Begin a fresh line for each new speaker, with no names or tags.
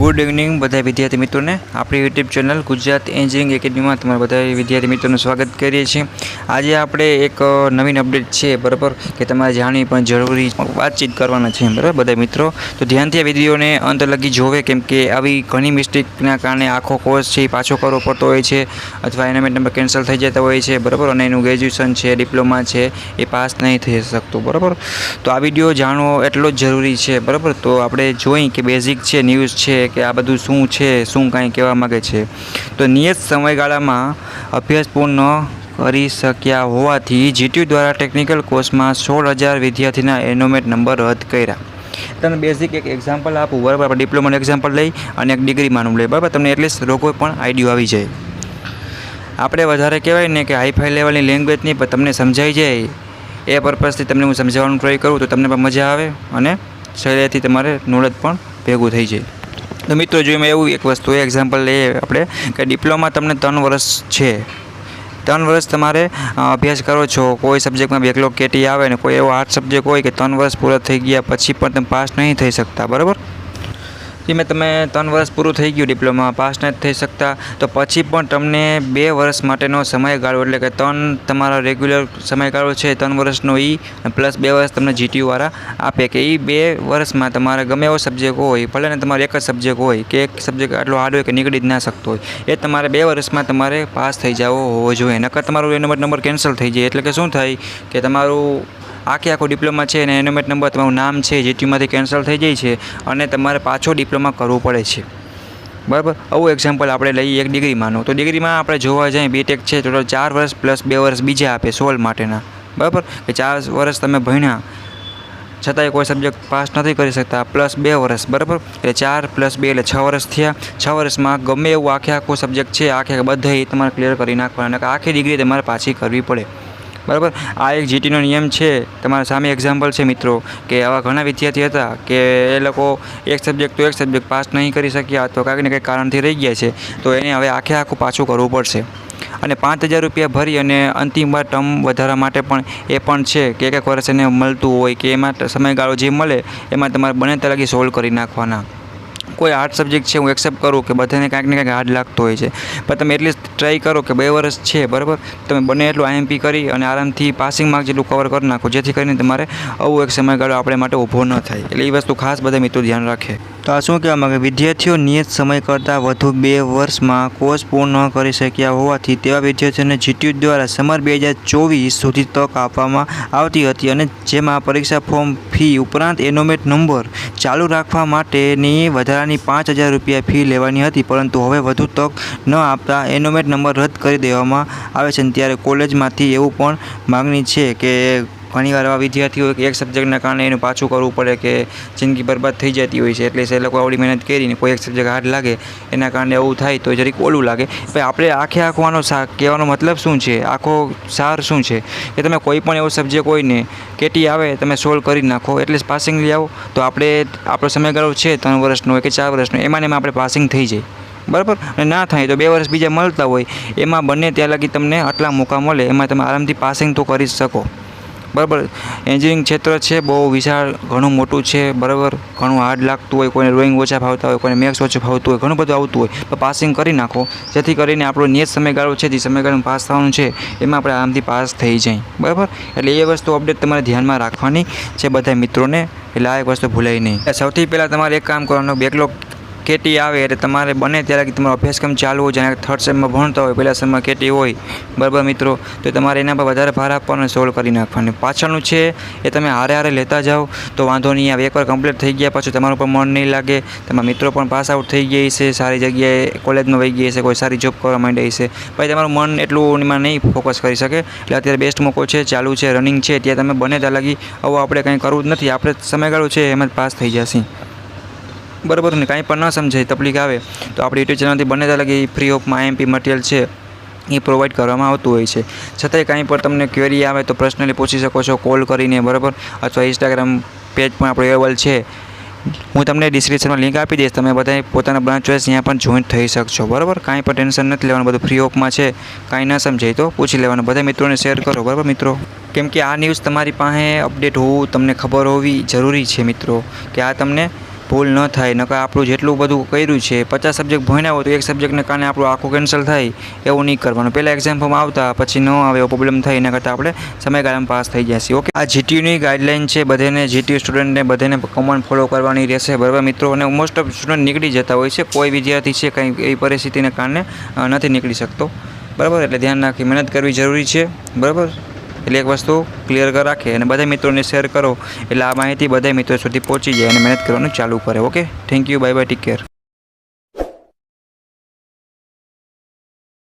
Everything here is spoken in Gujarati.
गुड इवनिंग બધા વિદ્યાર્થી મિત્રોને આપણી યુટ્યુબ ચેનલ ગુજરાત એન્જિનિયરિંગ એકેડમીમાં તમારા બધા વિદ્યાર્થી મિત્રોનું સ્વાગત કરીએ છીએ। આજે આપણે એક નવીન અપડેટ છે બરાબર કે તમારે જાણવી પણ જરૂરી વાતચીત કરવાના છે બરાબર બધા મિત્રો। તો ધ્યાનથી આ વિડીયોને અંત લગી જોવે કેમ કે આવી ઘણી મિસ્ટેકના કારણે આખો કોર્સ છે પાછો કરવો પડતો હોય છે અથવા એનામેન્ટ નંબર કેન્સલ થઈ જતા હોય છે બરાબર, અને એનું ગ્રેજ્યુએશન છે ડિપ્લોમા છે એ પાસ નહીં થઈ શકતું બરાબર। તો આ વિડીયો જાણવો એટલો જ જરૂરી છે બરાબર। તો આપણે જોઈ કે બેઝિક છે ન્યૂઝ છે કે આ બધું શું છે, શું કાંઈ કહેવા માગે છે। તો નિયત સમયગાળામાં અભ્યાસ પૂર્ણ કરી શક્યા હોવાથી જીટીયુ દ્વારા ટેકનિકલ કોર્સમાં 16,000 વિદ્યાર્થીના એનોમેન્ટ નંબર રદ કર્યા। તમને બેઝિક એક એક્ઝામ્પલ આપું બરાબર, આપણે ડિપ્લોમાનું એક્ઝામ્પલ લઈ અને એક ડિગ્રીમાંનું લઈ બરાબર, તમને એટલીસ્ટ લોકો પણ આઈડિયો આવી જાય। આપણે વધારે કહેવાય ને કે હાઈફાઈ લેવલની લેંગ્વેજ નહીં પણ તમને સમજાઈ જાય એ પર્પઝથી તમને હું સમજાવવાનું ટ્રાય કરું તો તમને પણ મજા આવે અને સહેલાઈથી તમારે નોલેજ પણ ભેગું થઈ જાય। તો મિત્રો જો એમાં એવું એક વસ્તુ એક્ઝામ્પલ લઈએ આપણે કે ડિપ્લોમા તમને 3 વર્ષ છે, 3 વર્ષ તમારે અભ્યાસ કરો છો, કોઈ સબ્જેક્ટમાં બેકલોગ કેટી આવે ને કોઈ એવો હાર્ડ સબ્જેક્ટ હોય કે 3 વર્ષ પૂરા થઈ ગયા પછી પણ તમે પાસ નહીં થઈ શકતા બરાબર। મેં તમે 3 વર્ષ પૂરું થઈ ગયું ડિપ્લોમા પાસ નથી થઈ શકતા તો પછી પણ તમને 2 વર્ષ માટેનો સમયગાળો એટલે કે 3 તમારા રેગ્યુલર સમયગાળો છે 3 વર્ષનો એ પ્લસ 2 વર્ષ તમને જીટીયુ વાળા આપે કે એ 2 વર્ષમાં તમારે ગમે એવો સબ્જેક્ટ હોય ભલે ને તમારો એક જ સબ્જેક્ટ હોય કે એક સબ્જેક્ટ આટલો હાર્ડ હોય કે નીકળી જ ના શકતો હોય એ તમારે 2 વર્ષમાં તમારે પાસ થઈ જવો હોવો જોઈએ, નકર તમારું એનોમેન્ટ નંબર કેન્સલ થઈ જાય। એટલે કે શું થાય કે તમારું આખો ડિપ્લોમા છે અને એનોમેન્ટ નંબર તમારું નામ છે જીટીયુમાંથી કેન્સલ થઈ જાય છે અને તમારે પાછો ડિપ્લોમા કરવું પડે છે બરાબર। આવું એક્ઝામ્પલ આપણે લઈએ એક ડિગ્રીમાંનું, તો ડિગ્રીમાં આપણે જોવા જઈએ બીટેક છે ટોટલ 4 વર્ષ પ્લસ 2 વર્ષ બીજા આપે 16 માટેના બરાબર, કે 4 વર્ષ તમે ભણ્યા છતાંય કોઈ સબ્જેક્ટ પાસ નથી કરી શકતા પ્લસ 2 વર્ષ બરાબર, એટલે 4 + 2 એટલે 6 વર્ષ થયા। 6 વર્ષમાં ગમે એવું આખો સબ્જેક્ટ છે આખે બધા એ તમારે ક્લિયર કરી નાખવાના, આખી ડિગ્રી તમારે પાછી કરવી પડે બરાબર। આ એક જીટીનો નિયમ છે, તમારા સામે એક્ઝામ્પલ છે મિત્રો કે આવા ઘણા વિદ્યાર્થી હતા કે એ લોકો એક સબ્જેક્ટ પાસ નહીં કરી શક્યા તો કાંઈક ને કંઈક કારણથી રહી ગયા છે તો એને હવે આખું પાછું કરવું પડશે અને 5,000 રૂપિયા ભરી અને અંતિમ વાર ટર્મ વધારા માટે પણ એ પણ છે કે એક વર્ષ એને મળતું હોય કે એમાં સમયગાળો જે મળે એમાં તમારે બને ત્યાં લગી સોલ્વ કરી નાખવાના। કોઈ હાર્ડ સબ્જેક્ટ છે હું એક્સેપ્ટ કરું કે બધાને કાંઈક ને કાંઈક હાર્ડ લાગતો હોય છે પણ તમે એટલીસ્ટ ટ્રાય કરો કે 2 વર્ષ છે બરાબર, તમે બને એટલું આઈએમપી કરી અને આરામથી પાસિંગ માર્ક જેટલું કવર કરી નાખો જેથી કરીને તમારે આવું એક સમયગાળો આપણે માટે ઊભો ન થાય, એટલે એ વસ્તુ ખાસ બધા મિત્રો ધ્યાન રાખે। તો આ શું કહેવા માંગે વિદ્યાર્થીઓ નિયત સમય કરતાં વધુ 2 વર્ષમાં કોર્સ પૂર્ણ ન કરી શક્યા હોવાથી તેવા વિદ્યાર્થીઓને જીટીયુ દ્વારા સમર 2024 સુધી તક આપવામાં આવતી હતી અને જેમાં પરીક્ષા ફોર્મ ફી ઉપરાંત એનોમેન્ટ નંબર ચાલુ રાખવા માટેની વધારાની 5,000 રૂપિયા ફી લેવાની હતી, પરંતુ હવે વધુ તક ન આપતા એનોમેન્ટ નંબર રદ કરી દેવામાં આવે છે। ત્યારે કોલેજમાંથી એવું પણ માગણી છે કે ઘણીવાર આવા વિદ્યાર્થીઓ એક સબ્જેક્ટના કારણે એનું પાછું કરવું પડે કે જિંદગી બરબાદ થઈ જતી હોય છે, એટલે એ લોકો આવડી મહેનત કરીને કોઈ એક સબ્જેક્ટ હાર્ડ લાગે એના કારણે એવું થાય તો જરીક ઓલું લાગે। ભાઈ આપણે આખવાનો કહેવાનો મતલબ શું છે, આખો સાર શું છે કે તમે કોઈ પણ એવો સબ્જેક્ટ હોય ને કેટી આવે તમે સોલ્વ કરી નાખો એટલે પાસિંગ લઈ આવો તો આપણો સમયગાળો છે 3 વર્ષનો હોય કે 4 વર્ષનો એમાં આપણે પાસિંગ થઈ જાય બરાબર, અને ના થાય તો 2 વર્ષ બીજા મળતા હોય એમાં બંને ત્યાં લગી તમને આટલા મોકા મળે એમાં તમે આરામથી પાસિંગ તો કરી શકો બરાબર। એન્જિનિયરિંગ ક્ષેત્ર છે બહુ વિશાળ ઘણું મોટું છે બરાબર, ઘણું હાર્ડ લાગતું હોય, કોઈને ડ્રોઈંગ ઓછા ફાવતા હોય, કોઈને મેથ્સ ઓછું ફાવતું હોય, ઘણું બધું આવતું હોય તો પાસિંગ કરી નાખો જેથી કરીને આપણો નિયત સમયગાળો છે જે સમયગાળામાં પાસ થવાનું છે એમાં આપણે આરામથી પાસ થઈ જાય બરાબર। એટલે એ વસ્તુ અપડેટ તમારે ધ્યાનમાં રાખવાની છે બધા મિત્રોને, એટલે આ એક વસ્તુ ભૂલાય નહીં। સૌથી પહેલાં તમારે એક કામ કરવાનું, બેકલોગ કેટી આવે એટલે તમારે બને ત્યારે તમારો અભ્યાસક્રમ ચાલુ હોય, જેને 3rd સેમમાં ભણતા હોય પહેલા સેમમાં કેટી હોય બરાબર મિત્રો, તો તમારે એના પર વધારે ભાર આપવાનો સોલ્વ કરી નાખવાનું। પાછળનું છે એ તમે હારે લેતા જાઓ તો વાંધો નહીં આવે, એકવાર કમ્પ્લીટ થઈ ગયા પછી તમારું પણ મન નહીં લાગે, તમારા મિત્રો પણ પાસ આઉટ થઈ ગયા છે, સારી જગ્યાએ કોલેજમાં વહી ગયા છે, કોઈ સારી જોબ કરવા માંડી છે, પછી તમારું મન એટલું એમાં નહીં ફોકસ કરી શકે। એટલે અત્યારે બેસ્ટ મોકો છે, ચાલુ છે, રનિંગ છે, ત્યાં તમે બને ત્યાં લગી આવું આપણે કંઈ કરવું જ નથી, આપણે સમયગાળો છે એમાં જ પાસ થઈ જશે બરાબર ને। કાંઈ પણ ન સમજાય તકલીફ આવે તો આપણી યુટ્યુબ ચેનલથી બને ત્યાં લગી ફ્રી ઓફમાં આઈએમપી મટીરિયલ છે એ પ્રોવાઈડ કરવામાં આવતું હોય છે, છતાંય કાંઈ પણ તમને ક્વેરી આવે તો પર્સનલી પૂછી શકો છો કોલ કરીને બરાબર, અથવા ઇન્સ્ટાગ્રામ પેજ પણ આપણું અવેલેબલ છે, હું તમને ડિસ્ક્રિપ્શનમાં લિંક આપી દઈશ, તમે બધા પોતાના બ્રાન્ચ ચોઈસ અહીંયા પણ જોઈન્ટ થઈ શકશો બરાબર। કાંઈ પણ ટેન્શન નથી લેવાનું, બધું ફ્રી ઓફમાં છે, કાંઈ ના સમજાય તો પૂછી લેવાનું, બધા મિત્રોને શેર કરો બરાબર મિત્રો, કેમ કે આ ન્યૂઝ તમારી પાસે અપડેટ હોવું તમને ખબર હોવી જરૂરી છે મિત્રો કે આ તમને ભૂલ ન થાય. નકર આપણું જેટલું બધું કર્યું છે 50 સબ્જેક્ટ ભણ્યા હોય તો એક સબ્જેક્ટને કારણે આપણું આખું કેન્સલ થાય એવું નહીં કરવાનું. પહેલાં એક્ઝામ ફોર્મ આવતા પછી ન આવે એવો પ્રોબ્લેમ થાય એના કરતાં આપણે સમયગાળામાં પાસ થઈ જશે. ઓકે, આ જીટીયુની ગાઈડલાઇન છે, બધાને જીટીયુ સ્ટુડન્ટને બધાને કોમન ફોલો કરવાની રહેશે. બરાબર મિત્રો, અને મોસ્ટ ઓફ સ્ટુડન્ટ નીકળી જતા હોય છે. કોઈ વિદ્યાર્થી છે કંઈ એવી પરિસ્થિતિને કારણે નથી નીકળી શકતો. બરાબર, એટલે ધ્યાન રાખી મહેનત કરવી જરૂરી છે. બરાબર, એટલે એક વસ્તુ ક્લિયર કરી રાખે અને બધા મિત્રોને શેર કરો એટલે આ માહિતી બધા મિત્રો સુધી પહોંચી જાય અને મહેનત કરવાનું ચાલુ કરે. Okay, thank you, bye bye, take care.